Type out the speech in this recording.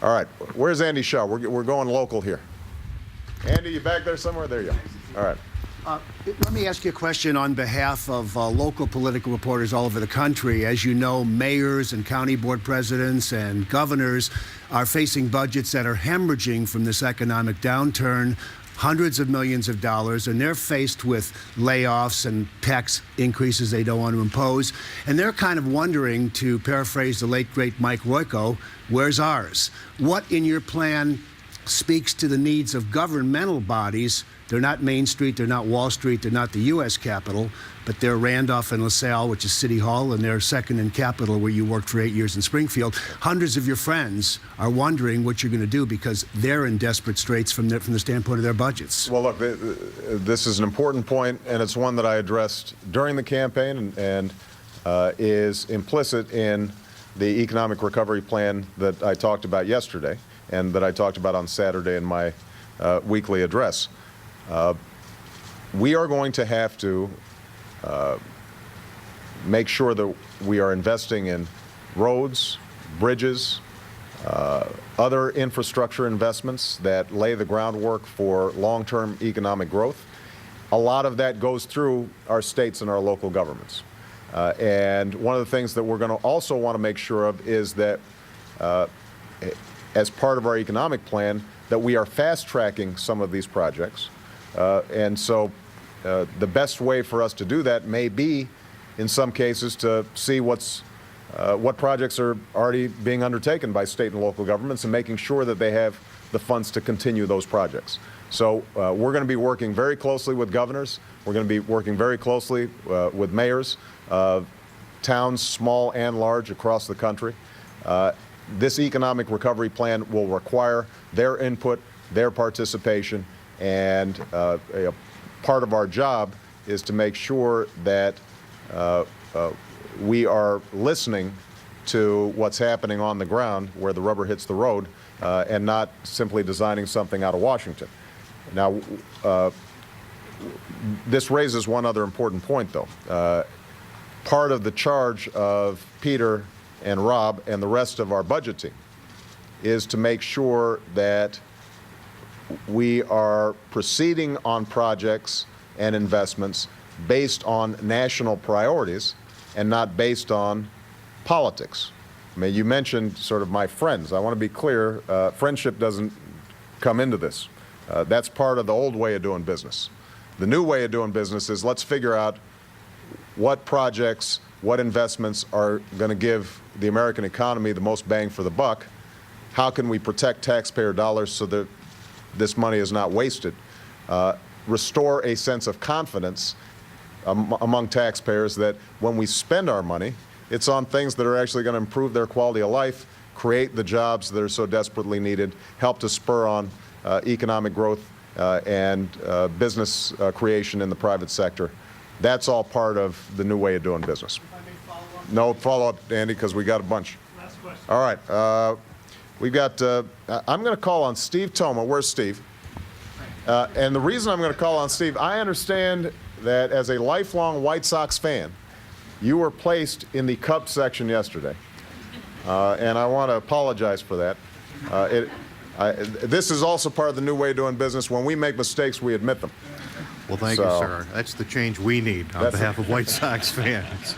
All right, where's Andy Shaw? We're going local here. Andy, you back there somewhere? There you go. All right. Let me ask you a question on behalf of local political reporters all over the country. As you know, mayors and county board presidents and governors are facing budgets that are hemorrhaging from this economic downturn, hundreds of millions of dollars, and they're faced with layoffs and tax increases they don't want to impose. And they're kind of wondering, to paraphrase the late, great Mike Royko, where's ours? What in your plan speaks to the needs of governmental bodies? They're not Main Street, they're not Wall Street, they're not the U.S. Capitol, but they're Randolph and LaSalle, which is City Hall, and they're Second and Capitol, where you worked for 8 years in Springfield. Hundreds of your friends are wondering what you're going to do because they're in desperate straits from the standpoint of their budgets. Well, look, this is an important point, and it's one that I addressed during the campaign and is implicit in the economic recovery plan that I talked about yesterday and that I talked about on Saturday in my weekly address. We are going to have to make sure that we are investing in roads, bridges, other infrastructure investments that lay the groundwork for long-term economic growth. A lot of that goes through our states and our local governments. And one of the things that we're going to also want to make sure of is that as part of our economic plan, that we are fast-tracking some of these projects. And so the best way for us to do that may be, in some cases, to see what projects are already being undertaken by state and local governments and making sure that they have the funds to continue those projects. So we're going to be working very closely with governors. We're going to be working very closely with mayors of towns, small and large, across the country. This economic recovery plan will require their input, their participation, and part of our job is to make sure that we are listening to what's happening on the ground where the rubber hits the road and not simply designing something out of Washington. Now, this raises one other important point, though. Part of the charge of Peter and Rob and the rest of our budget team is to make sure that we are proceeding on projects and investments based on national priorities and not based on politics. I mean, you mentioned sort of my friends. I want to be clear, friendship doesn't come into this. That's part of the old way of doing business. The new way of doing business is let's figure out what projects, what investments are going to give the American economy the most bang for the buck. How can we protect taxpayer dollars so that this money is not wasted? Restore a sense of confidence among taxpayers that when we spend our money, it's on things that are actually going to improve their quality of life, create the jobs that are so desperately needed, help to spur on economic growth and business creation in the private sector. That's all part of the new way of doing business. If I may follow up. No follow-up, Andy, because we got a bunch. Last question. All right. We've got, I'm going to call on Steve Toma. Where's Steve? And the reason I'm going to call on Steve, I understand that as a lifelong White Sox fan, you were placed in the Cup section yesterday. And I want to apologize for that. This is also part of the new way of doing business. When we make mistakes, we admit them. Well, thank you, sir. That's the change we need on behalf of White Sox fans.